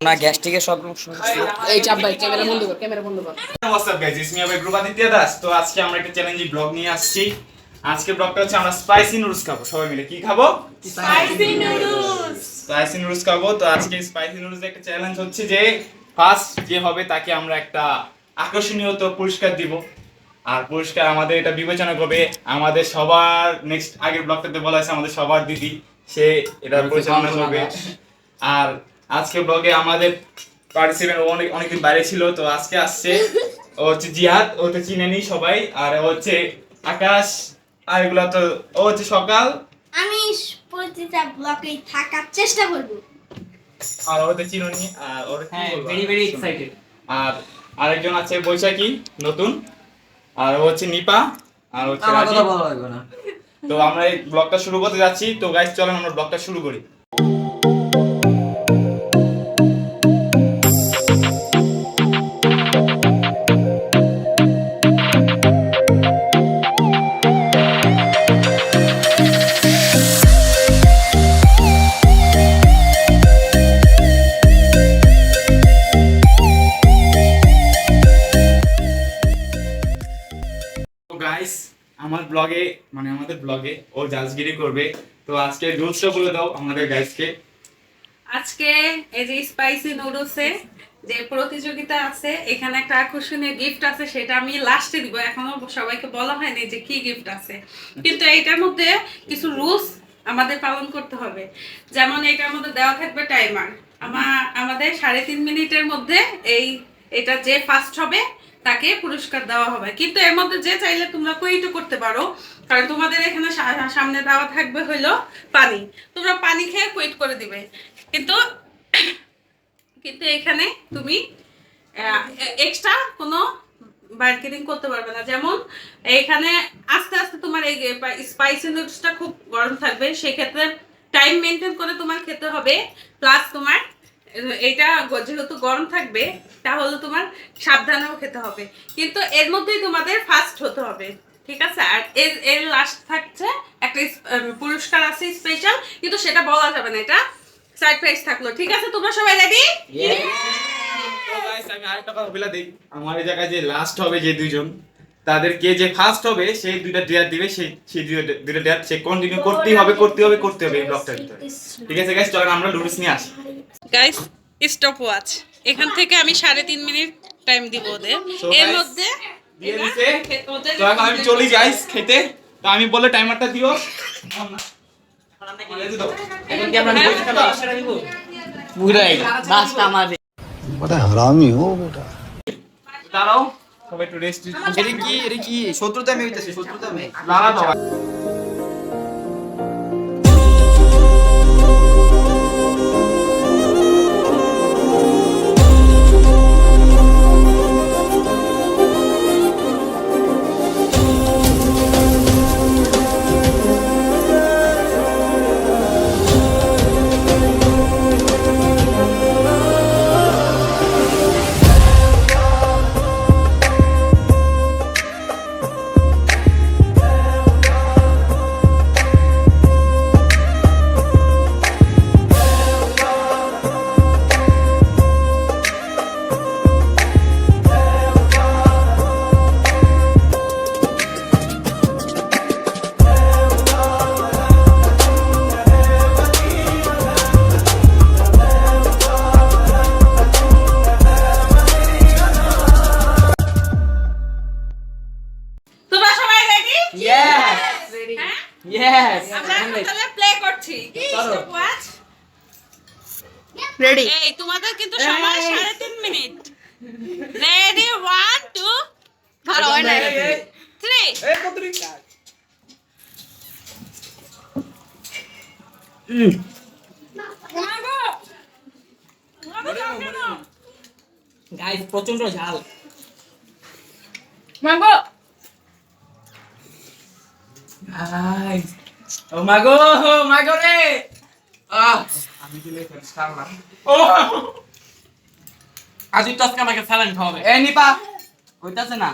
না গ্যাস থেকে সব এই চাপ ভাই ক্যামেরা বন্ধ কর What's up guys, it's me Abhay Group Aditya Das. তো আজকে আমরা একটা চ্যালেঞ্জিং ব্লগ নিয়ে আসছি। আজকের ব্লগটা হচ্ছে আমরা স্পাইসি নুডলস খাবো। সবাই মিলে কি খাবো? স্পাইসি নুডলস খাবো। তো আজকে স্পাইসি নুডলস একটা চ্যালেঞ্জ হচ্ছে যে ফার্স্ট যে হবে তাকে আমরা একটা আকর্ষণীয় তো পুরস্কার দিব। আর পুরস্কার আমাদের এটা বিবেচনা করবে আমাদের সবার নেক্সট আগের ব্লগটাতে বলা হয়েছে আমাদের সবার দিদি, সে এটা পরিচালনা করবে। আর আজকে ব্লগে আমাদের পার্টিসিপেন্ট অনেকদিন বাইরে ছিল, তো আজকে আসছে। ও হচ্ছে জিহাদ, ও তো চিনেনি সবাই। আর ও হচ্ছে আকাশ, আর এগুলা তো ও হচ্ছে সকাল। আমি প্রতিটা ব্লকে থাকার চেষ্টা করব। আর ও তো চিনোনি। আর ওর কি বলবো, ভেরি ভেরি এক্সাইটেড। আর আরেকজন আছে বৈশাখী নতুন, আর ও হচ্ছে নিপা, আর হচ্ছে আমার রাজীব। কথা বলা লাগবে না। তো আমরা এই ব্লগটা শুরু করতে যাচ্ছি। তো গাইস চলেন আমরা ব্লগটা শুরু করি। তো গাইস আমার ব্লগে মানে আমাদের ব্লগে ও জাজগিরি করবে। তো আজকে রুলসটা বলে দাও আমাদের গাইসকে। আজকে এই যে স্পাইসি নুডলসে যে প্রতিযোগিতা আছে, এখানে একটা আকর্ষণীয় গিফট আছে, সেটা আমি লাস্টে দিব। এখনো সবাইকে বলা হয়নি যে কি গিফট আছে, কিন্তু এইটার মধ্যে কিছু রুলস আমাদের পালন করতে হবে। যেমন এটার মধ্যে দেওয়া থাকবে টাইমার। আমাদের 3.5 মিনিটের মধ্যে এটা যে ফার্স্ট হবে তাকে পুরস্কার দেওয়া হবে। কিন্তু এর মধ্যে যে চাইলে তোমরা কুইটও করতে পারো, কারণ তোমাদের এখানে সামনে দেওয়া থাকবে হলো পানি। তোমরা পানি খেয়ে কুইট করে দিবে। কিন্তু এখানে তুমি এক্সট্রা কোনো বার্গেনিং করতে পারবে না। যেমন এখানে আস্তে আস্তে তোমার এই স্পাইসি নুডলসটা খুব গরম থাকবে, সেক্ষেত্রে টাইম মেনটেন করে তোমার খেতে হবে। প্লাস তোমার এইটা যেহেতু গরম থাকবে, তাহলে তোমার সাবধানেও খেতে হবে। কিন্তু এর মধ্যেই তোমাদের ফাস্ট হতে হবে, ঠিক আছে? আর এর লাস্ট থাকছে একটা পুরস্কার আছে স্পেশাল, কিন্তু সেটা বলা যাবে না, এটা সারপ্রাইজ থাকলো। ঠিক আছে, তোমরা সবাই রেডি? তো গাইস আমি আরেকটা কথা বলে দেই, আমার এই জায়গায় যে লাস্ট হবে যে দুইজন, তাদেরকে যে ফার্স্ট হবে সেই দুইটা ডেয়ার দিবে, সেই দুইটা ডেয়ার সে কন্টিনিউ করতেই হবে এই ব্লগটার ভিতরে। ঠিক আছে গাইস, চলেন আমরা নুডলস নিয়ে আসি। Guys stop watch. এখান থেকে আমি 3.5 মিনিট টাইম দিব ওদের। এর মধ্যে দিয়ে দিছে। তো এখন আমি চলি গাইস খেতে। তো আমি বলে টাইমারটা দিও। এখন কি আমরা পুরস্কারটা দিব? পুরাই লাস্ট আমাদের। बड़ा हरामी हो बेटा। দাঁড়াও সবাই একটু রেস্ট। এটা কি শত্রুতা মে হইতাছে, শত্রুতা মে। দাঁড়াও। ইয়েস আমরা এখন তাহলে প্লে করছি। Stop watch ready. এই তোমাদের কিন্তু সময় 3.5 মিনিট। রেডি 1 2 ভালো হয় না। 3 এই কতরি গাইস প্রচন্ড ঝাল। মাগো গাইস ও মাগো রে। আমি দিলে ছাড়লাম। ও আজি তো আজকে আমাকে স্যালাড খাওয়াবে। এ নিপা হইতাছে না।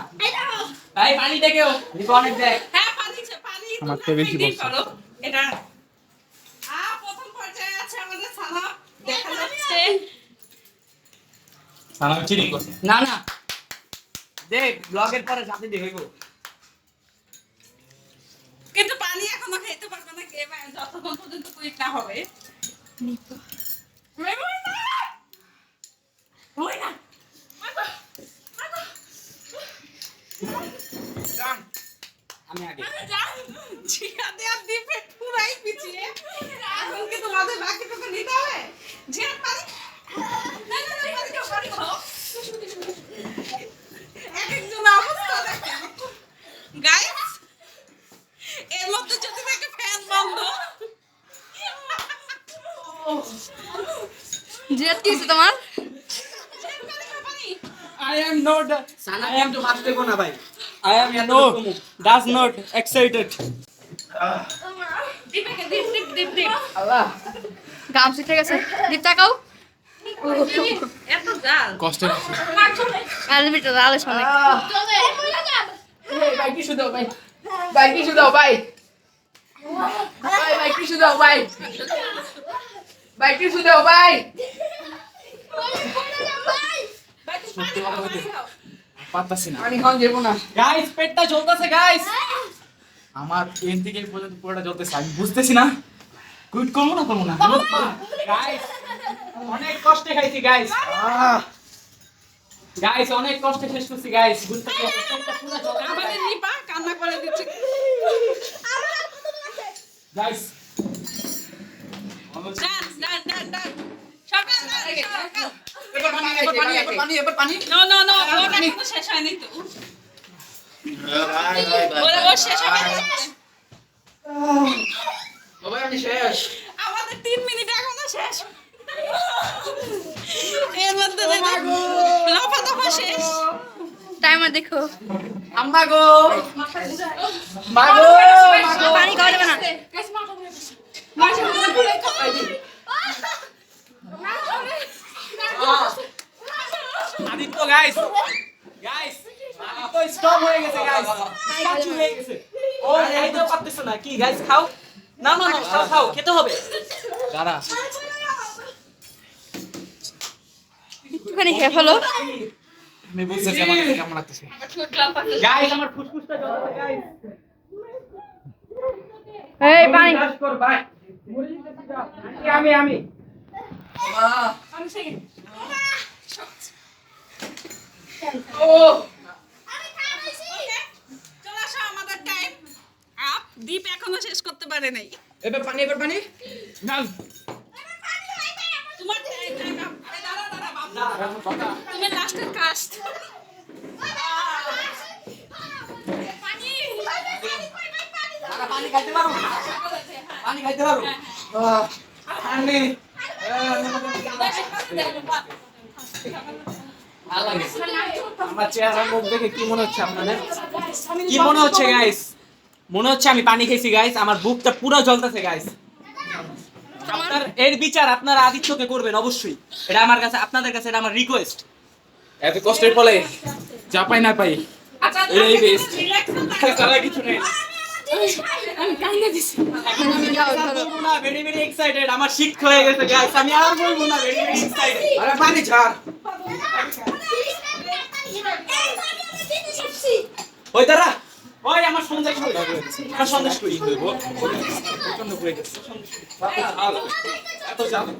ভাই পানি দেখেও নিপা অনেক দেখ। হ্যাঁ পানি আমার তো বেশি মেনটেন বলছে। করো এটা। আপ সালাম চিনি করছে না না দে ব্লগের পরে সাথে দিয়ে হইব কিন্তু পানি এখনো খেতে পারবে না কে যতক্ষণ পর্যন্ত কুইক না হবে আমি আগে জিয়া দেয়ার দিবে পুরাই পিছিয়ে এখন কি তোমাদের বাকিটুকু নিতে হবে জিয়া পানি পানি খাও একজন অবস্থা দেখেন গাইস এর মধ্যে যদি দেখে ফ্যান বন্ধ জিয়াত কি হইছে তোমার? I am not I am to master ko na bhai I am no does not excited দিবে দীপ আল্লাহ গাম শিখে গেছে। দীপ তাকাও। এত জাল কষ্ট আলমিটা আলেশ অনেক। ভাই টিস্যু দাও ভাই ভাই টিস্যু দাও ভাই ভাই টিস্যু দাও ভাই ভাই টিস্যু দাও ভাই পারতাছি না পানি খাওয়া যাবো না guys পেটটা জ্বলতেছে guys আমার এন থেকে পর্যন্ত পুরোটা জ্বলতেছে আমি বুঝতেছি না কুইট করবো না guys অনেক কষ্টে খাইছি guys guys অনেক কষ্টে শেষ করছি guys বুঝতেছি পেটটা পুরো জ্বলতেছে আমাদের নিপা কান্না করে দিচ্ছে guys ডান সকাল এবার পানি নো ওটা এখনো শেষ হয়নি তো ওরা শেষ হবে না। বাবা আমি শেষ আমাদের 3 মিনিট এখনো শেষ এর মধ্যে লাফা দফা শেষ টাইমার দেখো। আম্মা গো পানি খাওয়া যাবে না। আদিত্য guys আদিত্য স্টপ হয়ে গেছে guys কাচু হয়ে গেছে ও খাইতে পারতেছ না কি guys খাও না খাও খেতে হবে দাঁড়া একটুখানি খেয়ে ফেলো। আমি বুঝতেছি আমার কাছে কেমন লাগতেছে guys আমার ফুসফুসটা জ্বলছে guys এই পানি শ্বাস কর ভাই আমি চলে আসো আমাদের টাইম আপ দীপ এখনো শেষ করতে পারে নাই এবার পানি না তোমার টাইম আপ দাঁড়া বাবা তুমি লাস্টের কাস্ট পানি খাইতে পারো পানি আমার চেহারা মুখ দেখে কি মনে হচ্ছে আপনাদের কি মনে হচ্ছে গাইস মনে হচ্ছে আমি পানি খেয়েছি গাইস আমার বুকটা পুরো জ্বলতেছে গাইস আপনার এর বিচার আপনারা আদিত্যকে করবেন অবশ্যই এটা আমার কাছে আপনাদের কাছে এটা আমার রিকোয়েস্ট এত কষ্টের ফলে যা পাই না পাই আচ্ছা এই বেস্ট তারা কিছু নেই আমি কাইনা দিছি যাও ধরো। না ভেরি ভেরি এক্সাইটেড আমার শিক্ষা হয়ে গেছে গাইস আমি আর বলবো না ভেরি ভেরি এক্সাইটেড আরে পানি ছাড় ওই দাঁড়া ওই আমার সন্দেশ করি আমার সন্দেশ করি প্রচন্ড পড়ে গেছে এত জানো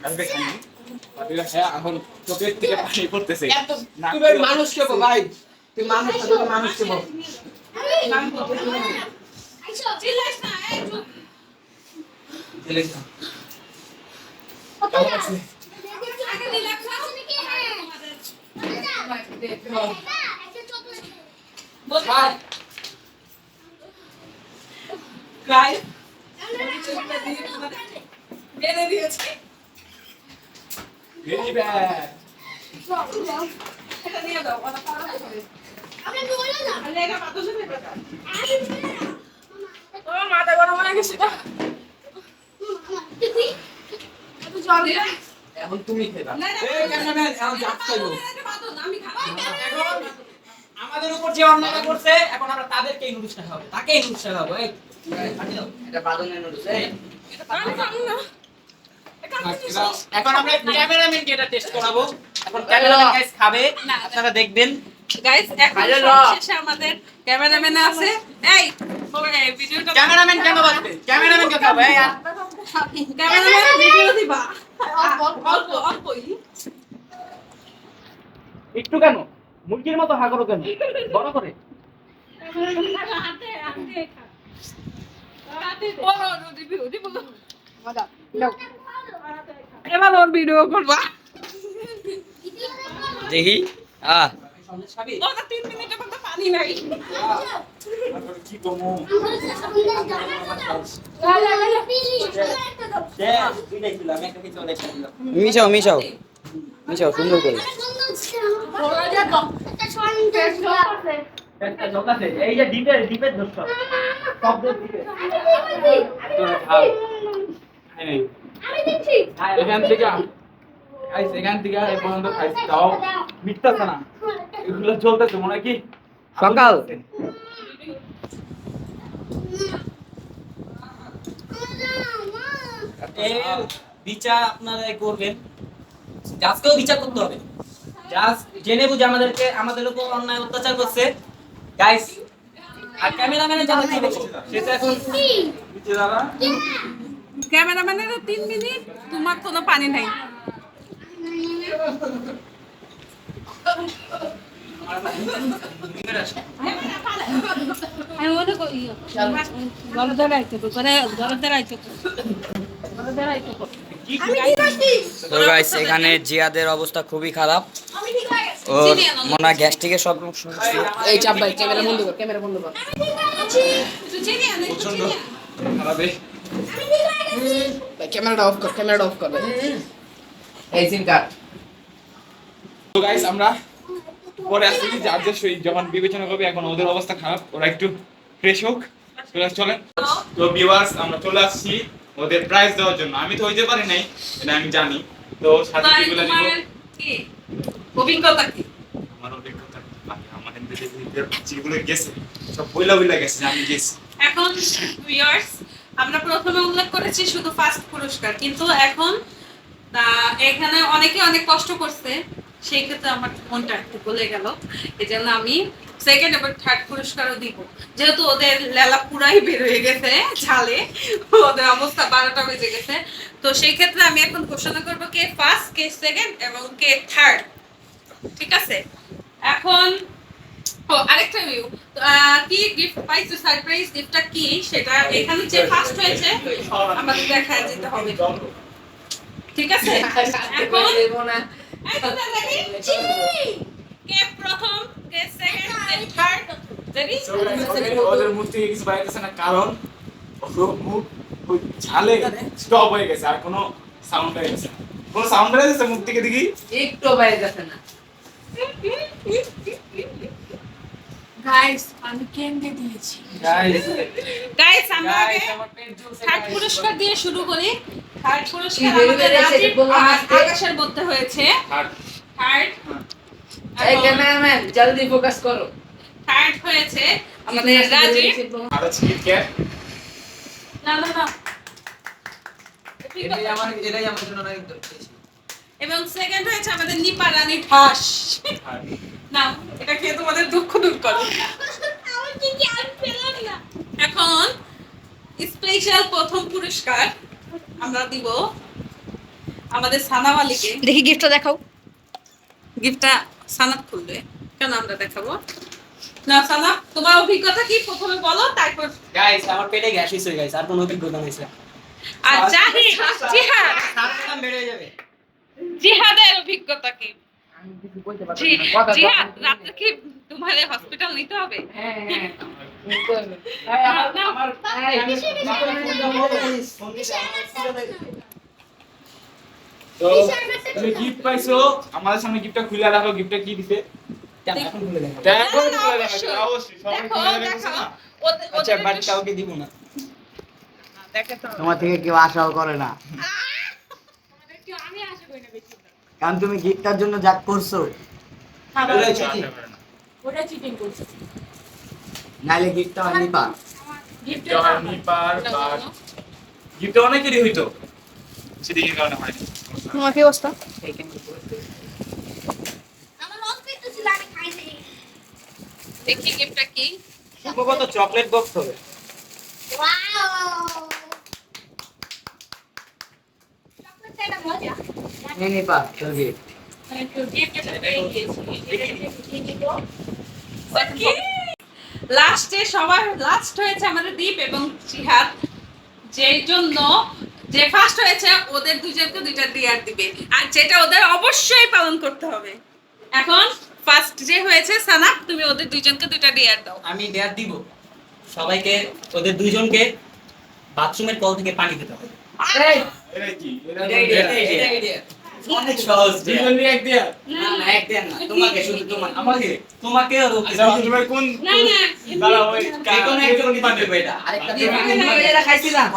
আমি খাইনি হ্যাঁ এখন চোখের থেকে পানি পড়তেছে এত তুমি মানুষ কেবো ভাই তুই মানুষ কেবো চিল্লাইস না এই চুপ আগে রিল্যাক্স হও গাইস এনে দিয়েছি ভেরি ব্যাড এটা নিয়ে দাও ওটা পারা যাবে আরে এটা পাতো শুনে বেটা তোমার মাথা গরম হয়ে গেছে এখন তুমি খেবা না এই ক্যামেরাম্যান এখন জাত খাইবো এটা পাতো আমি খাই এখন আমাদের উপর যে অন্যায় করছে এখন আমরা তাদেরকে এই নুডলসটা খাবো তাকে এই নুডলসটা খাবো এই এটা বাদনের নুডলস এই আমি খাবো না এখন আমরা ক্যামেরাম্যানকে এটা টেস্ট করাবো এখন ক্যামেরাম্যান গাইস খাবে, আপনারা দেখবেন। গাইস এখন শেষে আমাদের ক্যামেরাম্যান আছে। এই ভিডিওটা ক্যামেরাম্যান কেন বাজবে? ক্যামেরাম্যান কে খাবে? ক্যামেরাম্যান ভিডিও দিবা অল্প অল্পই। একটু কেন? মুরগির মতো হা করো কেন? বড় করে। এবার ওর ভিডিও করবা। দেখি ও না 3 মিনিটের মধ্যে পানি নাই। কি কমু মিশাও মিশাও মিশাও সুন্দর করে। একটা লোক আছে, এই যে ডিপের দোষ সব। সব দোষ ডিপের। এখান থেকে গাইস এখান থেকে এই পর্যন্ত খাইছি তাও মিটতেছে না, এগুলো চলতেছে মনে হয় কি সকাল এর বিচার আপনারাই করবেন। জাজকেও বিচার করতে হবে। জাজ জেনে বুঝে আমাদের উপর অন্যায় অত্যাচার করছে গাইস। আর ক্যামেরাম্যানের জানা কি বলবো, সেটা এখন নিচে দাঁড়া। ক্যামেরাম্যানের 3 মিনিট, তোমার কোনো পানি নাই। আমি মনে করি গরম দাঁড়াইতে তো গাইস এখানে জিয়াদের অবস্থা খুবই খারাপ। ও মনে হয় গ্যাস্ট্রিকের সব এই চাপ ভাই, ক্যামেরা বন্ধ কর, ক্যামেরা বন্ধ কর। প্রচন্ড খারাপ। ভাই ক্যামেরাটা অফ কর, ক্যামেরাটা অফ কর ভাই। এই সিম কার্ড। তো গাইস আমরা পরে আসছি যাদের সহিত যখন বিবেচনা করবে, এখন ওদের অবস্থা খারাপ, ওরা একটু ফ্রেশ হোক, চলেন। তো ভিউয়ার্স আমরা চলে আসছি ওদের প্রাইজ দেওয়ার জন্য। আমি তো হইতে পারি নাই, এটা আমি জানি। তো সাথে কিগুলা দিব কি অভিজ্ঞতা কি? আমার অভিজ্ঞতা বাকি আমাদের যেগুলো গেছে সব বইলা গেছে, আমি গেছি। এখন ভিউয়ার্স আমরা প্রথমে উল্লেখ করেছি শুধু ফার্স্ট পুরস্কার, কিন্তু এখন এখানে অনেকে অনেক কষ্ট করছে, সেই ক্ষেত্রে আমার মনটা একটু গলে গেল। এই জন্য আমি সেকেন্ড এবং থার্ড পুরস্কারও দিব, যেহেতু ওদের লেলা পুরাই বের হয়ে গেছে ঝালে, ওদের অবস্থা 12টা বেজে গেছে। তো সেই ক্ষেত্রে আমি এখন ঘোষণা করবো কে ফার্স্ট, কে সেকেন্ড এবং কে থার্ড। ঠিক আছে? এখন আরেকটা ভিউ কি গিফট পাইছে, সারপ্রাইজ গিফটটা কি সেটা এখানে যে ফার্স্ট হয়েছে আমাদের দেখায় যেতে হবে। ঠিক আছে? এখন কে প্রথম, কে সেকেন্ড, কে থার্ড, রেডি? ওদের মুখ থেকে কিছু বাইরেছে না, কারণ ওর মুখ ওই ঝালে স্টপ হয়ে গেছে, আর কোনো সাউন্ড বের হচ্ছে না। কোনো সাউন্ড বের হচ্ছে মুখ থেকে দেখি একটু বাইরে যাচ্ছে না। গাইস আমি কেন্দ্রে দিয়েছি। গাইস আমরা আগে থার্ড পুরস্কার দিয়ে শুরু করি। থার্ড পুরস্কার কি আমাদের বেরিয়ে রাজীব বললাম আর আজকে? আকাশের মধ্যে হয়েছে। থার্ড থার্ড এই ক্যামেরাম্যান জলদি ফোকাস করো। থার্ড হয়েছে আমাদের রাজীব। আর হচ্ছে কিটক্যাট। না না না, এটাই আমার জন্য অনেক এবং সেকেন্ড হয়েছে আমাদের নিপা রানী ঠাস। না, এটা খেয়ে তোমাদের দুঃখ দূর করো। এখন স্পেশাল প্রথম পুরস্কার আমরা দিব আমাদের সানাম আলীকে। দেখি গিফটটা দেখাও। গিফটটা সানাত খুলবে, কেন আমরা দেখাবো না। সানাত তোমার অভিজ্ঞতা কি প্রথমে বলো, তারপর গাইস আমার পেটে গ্যাস হইছে গাইস, আর কোনো অভিজ্ঞতা নাই স্যার। আর জাহিদ জিহাদ সারাদিন বের হয়ে যাবে। জিহাদের অভিজ্ঞতা কি? আমি কিছু বলতে পারছি না, কথা জিহাদ রাতে কি তোমারে হসপিটাল নিতে হবে? হ্যাঁ হ্যাঁ কিন্তু আমার তো তুমি গিফট পাইছো, আমাদের সামনে গিফটটা খুলে রাখো। গিফটটা কি দিছে? এখন খুলে দেখো। দেখো, না, খুলে অবশ্যই। রাখো, অবশ্যই সবাই দেখো খুলে রাখছে দেখো না। আচ্ছা বাড়ি কাউকে দিব না। দেখে তো তোমার থেকে কেউ আশাও করে না, কারণ তুমি গিফটটার জন্য যা করছো, ওটা চিটিং করছে। নাইলে গিফটটা হয়নি পা। গিফটটা হয়নি পার, বাট গিফটটা অনেকেরই হইতো, সেদিকের কারণে হয়নি। তোমার কি অবস্থা? দেখি গিফটটা কি। সম্ভবত চকলেট বক্স হবে। ওয়াও চকলেটটা এটা মজা নিপা তোর gift। লাস্টে সবার লাস্ট হয়েছে আমাদের দীপ এবং জিহাদ, যেই জন্য যে ফার্স্ট হয়েছে ওদের দুজনকে দুইটা ডিয়ার দিবে, আর যেটা ওদের অবশ্যই পালন করতে হবে। এখন ফার্স্ট যে হয়েছে সানাপ, তুমি ওদের দুইজনকে দুইটা ডিয়ার দাও। আমি ডেয়ার দিব সবাইকে, ওদের দুইজনকে বাথরুমের কল থেকে পানি দিতে হবে। এটা কি অনেক সহজ। দুইজনই এক দিয়া না না, এক দেন না, তোমাকে শুধু আমাকে তোমাকে আর ওকে। আচ্ছা তুমি কোন না না দাঁড়াও ওই যে কোনো একজন পানি দেবে। এটা আরেকটা দিব, তোমাকে যেটা খাইছিলাম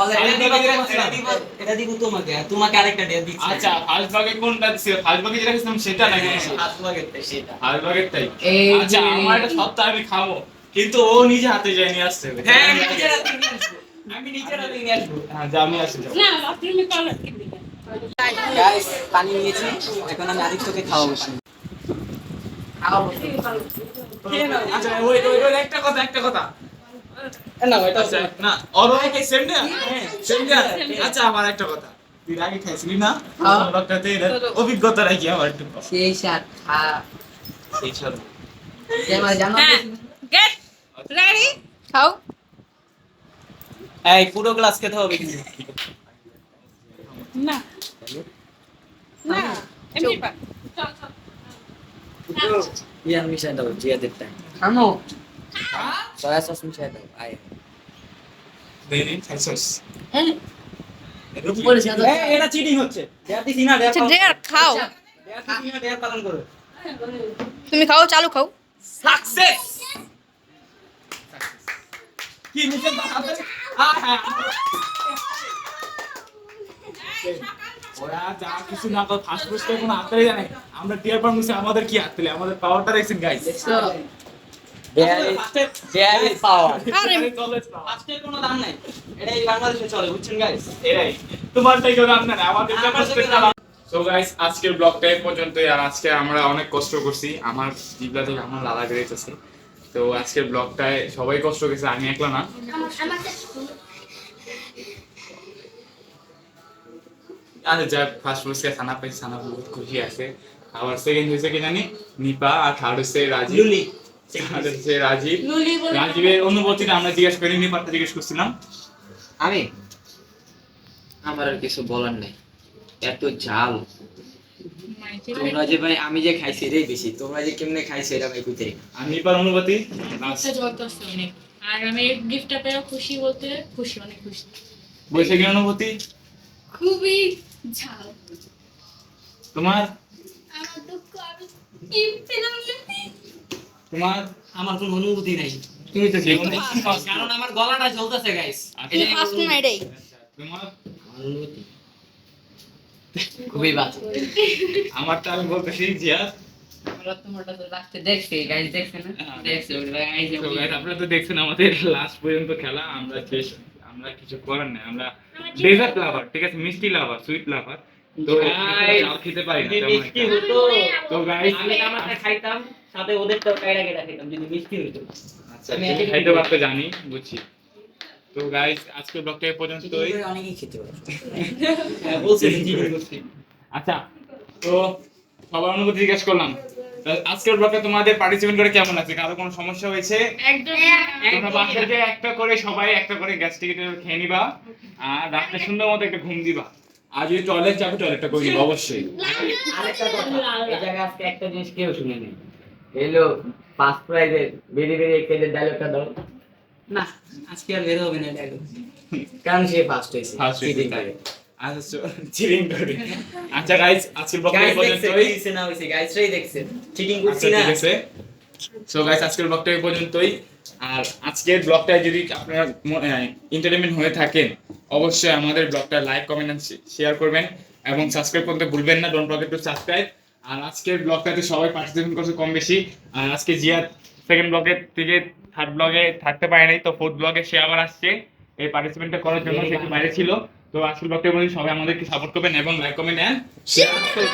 এটা দিব তোমাকে, আর তোমাকে আরেকটা ডেয়ার দিচ্ছি। আচ্ছা ফার্স্ট ভাগে কোনটা দিছিল? ফার্স্ট ভাগে যেটা খেয়েছিলাম সেটা নাকি হাত লাগেতে সেটা। ফার্স্ট ভাগের তাই? এই আচ্ছা যে- আমার এটা সপ্তাহ আমি খাবো, কিন্তু ও নিজে হাতে যায় নিয়ে আসছে। হ্যাঁ আমি নিজের হাতে নিয়ে আসবো। আমি নিজের হাতে নিয়ে আসবো। হ্যাঁ যা আমি আসি যাও। না বাথরুমে কল রাখতে দিবে। গাইস পানি নিয়েছি, এখন আমি আদিত্যকে খাওয়াবো। আচ্ছা ওই একটা কথা না এটা আচ্ছা না ওর কি সেম না সেম না। আচ্ছা আমার একটা কথা, তুই আগে খাইছিলি না লোকটাতে অভিজ্ঞতা রাখি আমার একটু কম। সেই সাত এই সব আমার জানো হ্যাঁ গেট রেডি খাও। এই পুরো গ্লাস খেতে হবে কিন্তু। না না এমনি পা চল চল ইয়ার মিশাই দাও জিয়াদের টাইম খামো সয়া সস মিশাই দাও আয় দেরি খাইছস? উপরে সাদা এই এটা চিটিং হচ্ছে। ডেয়ার দিছি না, ডেয়ার আচ্ছা ডেয়ার খাও, ডেয়ার দিছি না, ডেয়ার পালন করো। তুমি খাও, চালু খাও। সাকসেস কি মিশন বানাতে? হ্যাঁ ওরা যা কিছু না করে ফার্স্ট পুরস্কার কোনো হাততালি জানে, আমরা টিয়ার পার মিশে আমাদের কি হাততালি, আমাদের পাওয়ারটা দেখছেন গাইস। দেয়ার ইজ পাওয়ার আরে ফার্স্টের কোনো দাম নাই, এটা এই বাংলাদেশে চলে, বুঝছেন গাইস? এরাই তোমারটাই কেউ দাম না, আমাদের সো গাইস আজকের ব্লগটা এই পর্যন্তই। আর আজকে আমরা অনেক কষ্ট করছি, আমার জিবলা থেকে আমার লালা বেরিয়েছে। তো আজকের ব্লগটায় সবাই কষ্ট করেছে, আমি একলা না। আচ্ছা যাক, ফার্স্ট পুরস্কার সানা পেয়েছে, সানা বহুত খুশি আছে। আবার সেকেন্ড হয়েছে কি জানি নিপা, আর থার্ড হচ্ছে রাজীব। লুলি থার্ড হচ্ছে রাজীব। রাজীবের অনুভূতিটা আমরা জিজ্ঞেস করি, নিপারটা জিজ্ঞেস করছিলাম। আমি আমার আর কিছু বলার নাই, এত ঝাল তোমরা যে ভাই আমি যে খাইছি রে বেশি, তোমরা যে কেমনে খাইছো এটা ভাই বুঝতে আর নিপার অনুভূতি আর আমি গিফটটা পেয়ে খুশি বলতে খুশি, অনেক খুশি। বৈশাখীর অনুভূতি খুবই ঝাল। তোমার আমার দুঃখ আমি কি পেলাম না। তোমার আমার কোনো অনুভূতি নাই, তুমি তো ঠিক কারণ আমার গলাটা জ্বলতেছে গাইস। তুমি ফার্স্ট না এটাই। তোমার অনুভূতি খুবই বাজে। আমারটা আমি বলতেছি জিয়া। আমরা তোমারটা তো লাস্টে দেখছি, গাইস দেখছে না? দেখছে ওটা গাইস তো guys, আপনারা তো দেখছেন আমাদের লাস্ট পর্যন্ত খেলা। আমরা কিছু করার নাই, আমরা ডেজার্ট লাভার, ঠিক আছে, মিষ্টি লাভার, সুইট লাভার। তো Guys, চাল খেতে পারি না যদি তেমন মিষ্টি একটা। হতো তো গাইস আমি আমারটা খাইতাম, সাথে ওদেরটাও কাইড়া কেটে খেতাম যদি মিষ্টি হতো। আচ্ছা তুমি খাইতে পারতে জানি, বুঝছি। তো গাইস আজকের ব্লগটা এই পর্যন্তই। অনেকেই খেতে পারে। হ্যাঁ বলছি চিটিং করছি। আচ্ছা তো সবার অনুভূতি জিজ্ঞেস করলাম। তা আজকের ব্লগে তোমাদের পার্টিসিপেট করে কেমন লাগছে? কারো কোনো সমস্যা হয়েছে? তোমরা বাসায় যে একটা করে সবাই একটা করে গ্যাস টিকেট খেয়ে নিবা, আর রাতে সুন্দর মতো একটা ঘুম দিবা। আর যদি টয়লেট যাবে টয়লেটটা করে নিবা অবশ্যই। আরেকটা কথা, এই জায়গায় আজকে একটা জিনিস কেউ শুনে নেই। এলো ফার্স্ট প্রাইজে বেরি বেরি একের ডায়লগটা দাও। না আজকে আর বের হবে না ডায়লগ। কারণ সে ফার্স্ট হয়েছে। First হয়েছে, cheating তাই। করে। আচ্ছা চিটিং করে। আচ্ছা গাইস আজকের ব্লগটা এই গাইস দেখছে পর্যন্তই। কি দিছে না হইছে, গাইসরাই দেখছে চিটিং আচ্ছা করছি না। ঠিক আছে। সো গাইস আজকের ব্লগটা এই পর্যন্তই। আর আজকের ব্লগটা যদি আপনারা এন্টারটেইনমেন্ট হয়ে থাকেন, অবশ্যই আমাদের ব্লগটা লাইক কমেন্ট এন্ড শেয়ার করবেন এবং সাবস্ক্রাইব করতে ভুলবেন না। Don't forget to subscribe. আর আজকের ব্লগটাতে সবাই পার্টিসিপেট করছে কম বেশি। আর আজকে জিয়াদ সেকেন্ড ব্লগের থেকে থার্ড ব্লগে থাকতে পারে নাই, তো ফোর্থ ব্লগে সে আবার আসছে এই পার্টিসিপেন্টটা করার জন্য, সে একটু বাইরে ছিল। তো আজকের ব্লগটা সবাই আমাদেরকে সাপোর্ট করবেন এবং লাইক কমেন্ট এন্ড শেয়ার করবেন।